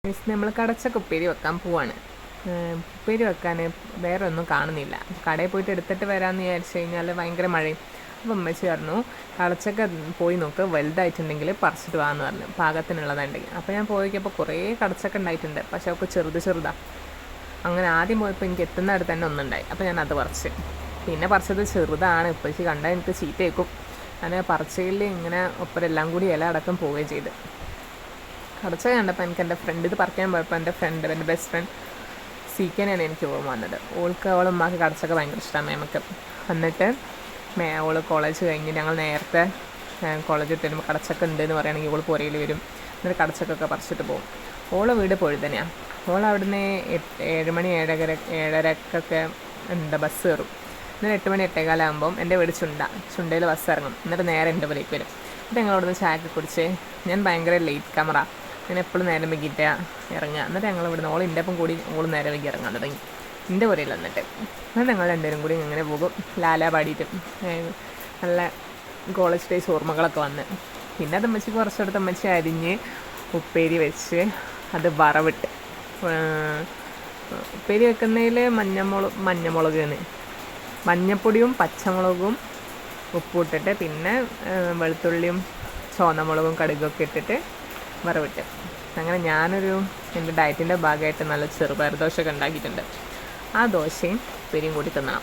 Miss നമ്മൾ കടച്ചക്ക ഉപ്പേരി വെക്കാൻ പോവാണ്. ഉപ്പേരി വെക്കാൻ വേറെ ഒന്നും കാണുന്നില്ല. കടയിൽ പോയിട്ട് എടുത്തിട്ട് വരാമെന്ന് വിചാരിച്ചു കഴിഞ്ഞാൽ ഭയങ്കര മഴയും. അപ്പം അമ്മച്ചി പറഞ്ഞു കടച്ചക്ക പോയി നോക്ക്, വലുതായിട്ടുണ്ടെങ്കിൽ പറിച്ചിട്ട് വാന്ന് പറഞ്ഞു, പാകത്തിനുള്ളതുണ്ടെങ്കിൽ. അപ്പോൾ ഞാൻ പോയിക്കപ്പോൾ കുറേ കടച്ചക്ക ഉണ്ടായിട്ടുണ്ട്, പക്ഷെ അവൾക്ക് ചെറുതാണ്. അങ്ങനെ ആദ്യം പോയപ്പോൾ എനിക്ക് എത്തുന്നിടത്ത് തന്നെ ഒന്നുണ്ടായി. അപ്പോൾ ഞാൻ അത് പറിച്ച്. പിന്നെ പറിച്ചത് ചെറുതാണ്, ഇപ്പോഴേക്ക് കണ്ടാൽ എനിക്ക് ചീത്തയേക്കും. ഞാൻ പറിച്ചതിൽ ഇങ്ങനെ ഒപ്പരെല്ലാം കൂടി ഇല അടക്കം പോവുകയും ചെയ്ത്. കടച്ചക്ക കണ്ടപ്പോൾ എനിക്ക് എൻ്റെ ഫ്രണ്ട് ഇത് പറിക്കാൻ പോയപ്പോൾ എൻ്റെ ബെസ്റ്റ് ഫ്രണ്ട് സീക്കനെയാണ് എനിക്ക് ഓർമ്മ വന്നത്. അവളുമ്മാക്ക് കടച്ചക്ക ഭയങ്കര ഇഷ്ടമാണ് മേമക്ക്. എന്നിട്ട് ഓൾ കോളേജ് കഴിഞ്ഞ് ഞങ്ങൾ നേരത്തെ കോളേജ് വിട്ട് വരുമ്പോൾ കടച്ചക്ക ഉണ്ട് എന്ന് പറയുകയാണെങ്കിൽ ഓൾ പുരയിൽ വരും. എന്നിട്ട് കടച്ചക്കൊക്കെ പറിച്ചിട്ട് പോകും. ഓളെ വീട് പൊഴുതനെയാണ്. അവിടുന്ന് 7 മണി 7:30 എന്താ ബസ് കയറും. എന്നിട്ട് 8 മണി 8:15 എൻ്റെ വീട് ചുണ്ടയിൽ ബസ് ഇറങ്ങും. എന്നിട്ട് നേരെ എൻ്റെ വീട്ടിലേക്ക് വരും. എന്നിട്ട് ഞങ്ങൾ അവിടുന്ന് ചായയൊക്കെ കുടിച്ച്, ഞാൻ ഭയങ്കര ലേറ്റ് കമറ, ഞാൻ എപ്പോഴും നേരം വൈകിട്ടാണ് ഇറങ്ങുക. എന്നിട്ട് ഞങ്ങൾ ഇവിടുന്ന് ഓൾ എൻ്റെ ഒപ്പം കൂടി ഓൾ നേരം വൈകി ഇറങ്ങാൻ തുടങ്ങി എൻ്റെ പുരയിൽ വന്നിട്ട്. എന്നിട്ട് ഞങ്ങൾ രണ്ടുപേരും കൂടി ഇങ്ങനെ പോകും, ലാല പാടിയിട്ട്. നല്ല കോളേജ് ഡേയ്സ് ഓർമ്മകളൊക്കെ വന്ന്. പിന്നെ അത് അമ്മച്ചിക്ക് കുറച്ചെടുത്ത് അമ്മച്ചി അരിഞ്ഞ് ഉപ്പേരി വെച്ച് അത് വറവിട്ട്. ഉപ്പേരി വെക്കുന്നതിൽ മഞ്ഞമുളകാണ്, മഞ്ഞപ്പൊടിയും പച്ചമുളകും ഉപ്പിട്ടിട്ട് പിന്നെ വെളുത്തുള്ളിയും ചുവന്നമുളകും കടുകൊക്കെ ഇട്ടിട്ട് വറവിട്ട്. അങ്ങനെ എൻ്റെ ഡയറ്റിൻ്റെ ഭാഗമായിട്ട് നല്ല ചെറുപയർ ദോശയൊക്കെ ഉണ്ടാക്കിയിട്ടുണ്ട്. ആ ദോശയും ഉപ്പേരിയും കൂടി തിന്നണം.